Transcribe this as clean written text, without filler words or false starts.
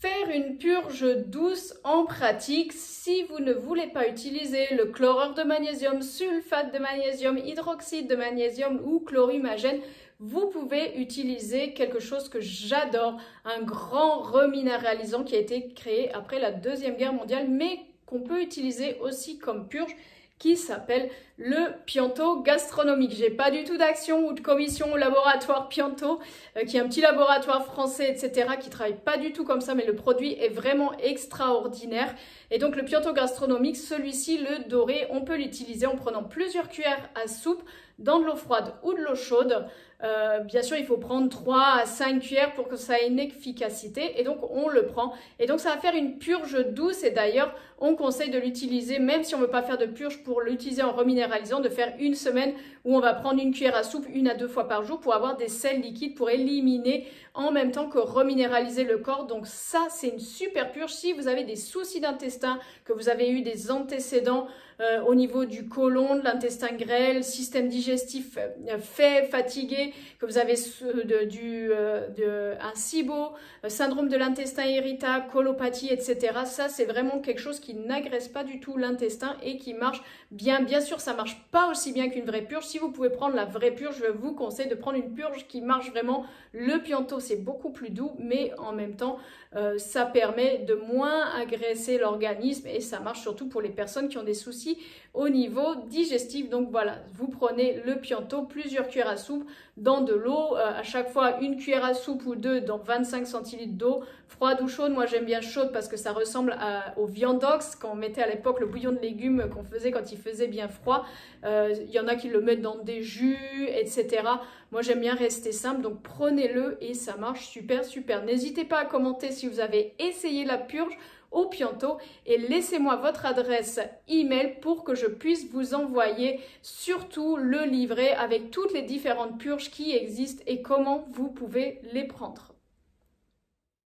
Faire une purge douce en pratique, si vous ne voulez pas utiliser le chlorure de magnésium, sulfate de magnésium, hydroxyde de magnésium ou chlorimagène, vous pouvez utiliser quelque chose que j'adore, un grand reminéralisant qui a été créé après la Deuxième Guerre mondiale, mais qu'on peut utiliser aussi comme purge, qui s'appelle le Pianto gastronomique. J'ai pas du tout d'action ou de commission au laboratoire Pianto, qui est un petit laboratoire français, etc., qui travaille pas du tout comme ça, mais le produit est vraiment extraordinaire. Et donc le Pianto gastronomique, celui-ci, le doré, on peut l'utiliser en prenant plusieurs cuillères à soupe dans de l'eau froide ou de l'eau chaude. Bien sûr, il faut prendre 3 à 5 cuillères pour que ça ait une efficacité, et donc on le prend. Et donc ça va faire une purge douce, et d'ailleurs, on conseille de l'utiliser, même si on ne veut pas faire de purge, pour l'utiliser en reminéralisant, de faire une semaine où on va prendre une cuillère à soupe 1 à 2 fois par jour pour avoir des sels liquides pour éliminer en même temps que reminéraliser le corps. Donc ça, c'est une super purge. Si vous avez des soucis d'intestin, que vous avez eu des antécédents au niveau du côlon, de l'intestin grêle, système digestif fatigué, que vous avez un SIBO, syndrome de l'intestin irritable, colopathie, etc. Ça, c'est vraiment quelque chose qui n'agresse pas du tout l'intestin et qui marche bien. Bien sûr, ça marche pas aussi bien qu'une vraie purge. Si vous pouvez prendre la vraie purge, je vous conseille de prendre une purge qui marche vraiment. Le Pianto, c'est beaucoup plus doux, mais en même temps, ça permet de moins agresser l'organisme, et ça marche surtout pour les personnes qui ont des soucis au niveau digestif. Donc voilà, vous prenez le Pianto, plusieurs cuillères à soupe dans de l'eau, à chaque fois une cuillère à soupe ou deux dans 25 centilitres d'eau, froide ou chaude. Moi j'aime bien chaude parce que ça ressemble au viandox, quand on mettait à l'époque le bouillon de légumes qu'on faisait quand il faisait bien froid. Il y en a qui le mettent dans des jus, etc. Moi j'aime bien rester simple, donc prenez-le et ça marche super. N'hésitez pas à commenter si vous avez essayé la purge au Pianto, et laissez-moi votre adresse email pour que je puisse vous envoyer surtout le livret avec toutes les différentes purges qui existent et comment vous pouvez les prendre.